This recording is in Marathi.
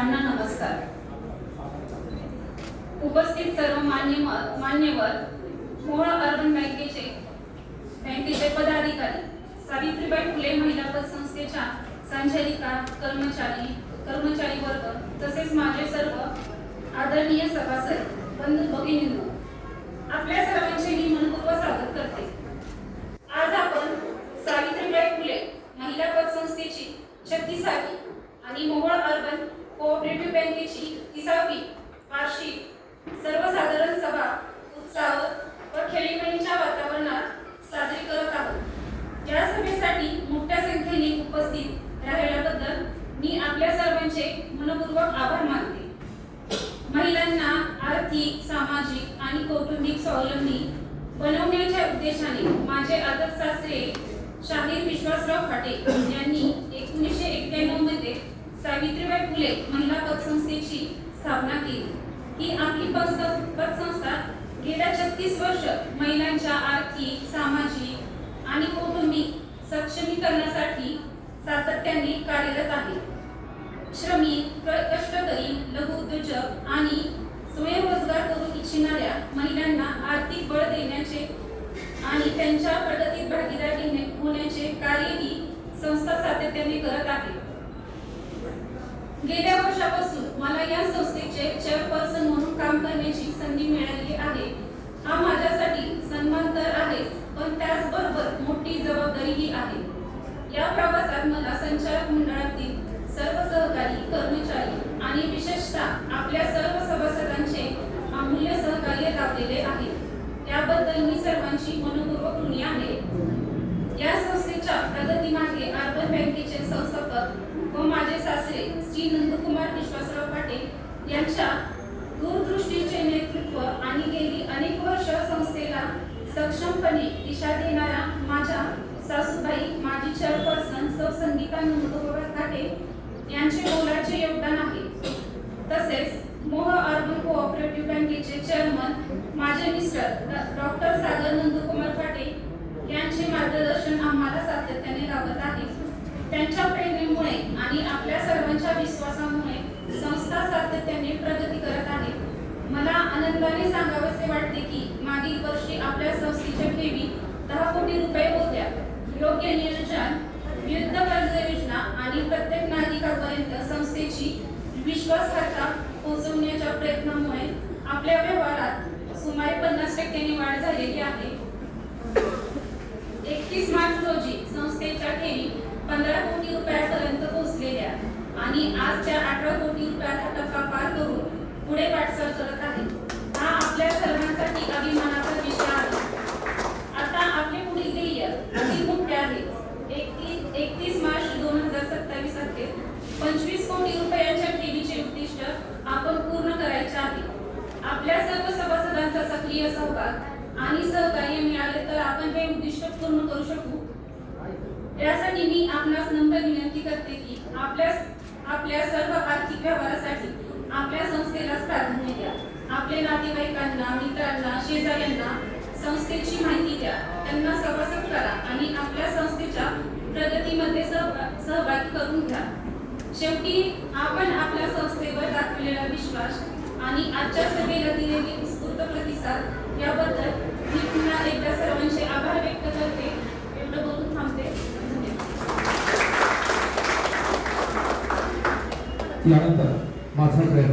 सर्वांना नमस्कार। उपस्थित सर्व मान्यवर मोहोळ अर्बन बँकेचे पदाधिकारी, सावित्रीबाई फुले महिला पतसंस्थेच्या संचालिका, कर्मचारी वर्ग तसेच माझे सर्व आदरणीय सभासद बंधू भगिनींनो, आपल्या सर्वांचे मी मनपूर्वक स्वागत करते। आज आपण सावित्रीबाई फुले महिला पतसंस्थेची 36वी आणि मोहोळ अर्बन कोऑपरेटिव्ह बँकेची 30वी वार्षिक सर्वसाधारण सभा उत्साह व खेळीमेळीच्या वातावरणात साजरी करत आहोत। या सभेसाठी मोठ्या संख्येने उपस्थित राहिल्याबद्दल मी आपल्या सर्वांचे मनपूर्वक आभार मानते। महिलांना आर्थिक, सामाजिक आणि कौटुंबिक स्वावलंबी बनवण्याच्या उद्देशाने माझे आदर्श सासरे शाहीर विश्वासराव फाटे यांनी 1991 मध्ये सावित्रीबाई फुले महिला पतसंस्थेची स्थापना केली। ही आपली पतसंस्था गेल्या 36 वर्ष महिलांच्या आर्थिक, सामाजिक आणि कौटुंबिक सक्षमीकरणासाठी सातत्याने कार्यरत आहे। श्रमिक, कष्टकरी, लघु उद्योजक आणि स्वयंरोजगार करू इच्छिणाऱ्या महिलांना आर्थिक बळ देण्याचे आणि त्यांच्या प्रगतीत भागीदार होण्याचे कार्य ही संस्था सातत्याने करत आहे। गेल्या वर्षापासून मला या संस्थेचे चेअरपर्सन म्हणून काम करण्याची संधी मिळाली आहे। हा माझ्यासाठी सन्मान तर आहेच, पण त्याचबरोबर मोठी जबाबदारीही आहे। या प्रवासात मला संचालक मंडळातील सर्व सहकारी, कर्मचारी आणि विशेषतः आपल्या सर्व सभासदांचे अमूल्य सहकार्य लाभलेले आहे। त्याबद्दल मी सर्वांची मनपूर्वक ऋणी आहे। या संस्थेच्या प्रगतीमागे अर्बन बँकेचे संस्थापक व माझे सासरे श्री नंदकुमार विश्वासराव फाटे यांच्या दूरदृष्टीचे नेतृत्व आणि गेली अनेक वर्ष संस्थेला सक्षमपणे दिशा देणाऱ्या माझ्या सासूबाई, माजी चेअरपर्सन सौ संगीता नंदकुमार फाटे यांचे मोलाचे योगदान आहे। तसेच मोहोळ अर्बन कोऑपरेटिव्ह बँकेचे चेअरमन माझे मिस्टर डॉक्टर सागर नंदकुमार फाटे यांचे मार्गदर्शन आम्हाला सातत्याने लाभत आहे। त्यांच्या प्रेरणेमुळे आणि आपल्या सर्वांच्या विश्वासामुळे संस्था सातत्याने प्रगती करत आहे। मला आनंदाने सांगावेसे वाटते की मागील वर्षी आपल्या संस्थेच्या ठेवी 10 कोटी रुपये होत्या। योग्य नियोजन, विविध कर्ज योजना आणि प्रत्येक नागरिकापर्यंत संस्थेची विश्वासार्हता पोहोचवण्याच्या प्रयत्नामुळे आपल्या व्यवहारात सुमारे 50% वाढ झालेली आहे। 31 मार्च रोजी संस्थेच्या ठेवी 15 कोटी रुपयांपर्यंत पोहोचलेल्या आणि आज त्या 18 कोटी रुपयाचा टप्पा पार करून पुढे वाटचाल करत आहे। हा आपल्या सर्वांसाठी अभिमानाचा विषय आहे। आता आपले पुढील ध्येय अति मोठे आहे। 31 मार्च 2027 अखेर 25 कोटी रुपयांच्या ठेवीचे उद्दिष्ट आपण पूर्ण करायचे आहे। आपल्या सर्व सभासदांचा सक्रिय सहभाग आणि सहकार्य मिळाले तर आपण हे उद्दिष्ट पूर्ण करू शकू। यासाठी मी आपणास नम्र विनंती करते की आपल्या सर्व आर्थिक व्यवहारासाठी आपल्या संस्थेलाच प्राधान्य द्या। आपल्या नातेवाईकांना, मित्रांना, शेजाऱ्यांना संस्थेची माहिती द्या, त्यांना सभासद करा आणि आपल्या संस्थेच्या प्रगतीमध्ये सहभागी करून घ्या। शेवटी आपण आपल्या संस्थेवर दाखवलेला विश्वास आणि आजच्या सभेला दिलेले उत्स्फूर्त प्रतिसाद याबद्दल मी पुन्हा एकदा सर्वांचे आभार व्यक्त करते। एवढं बोलून थांबते। यानंतर माझा प्रयत्न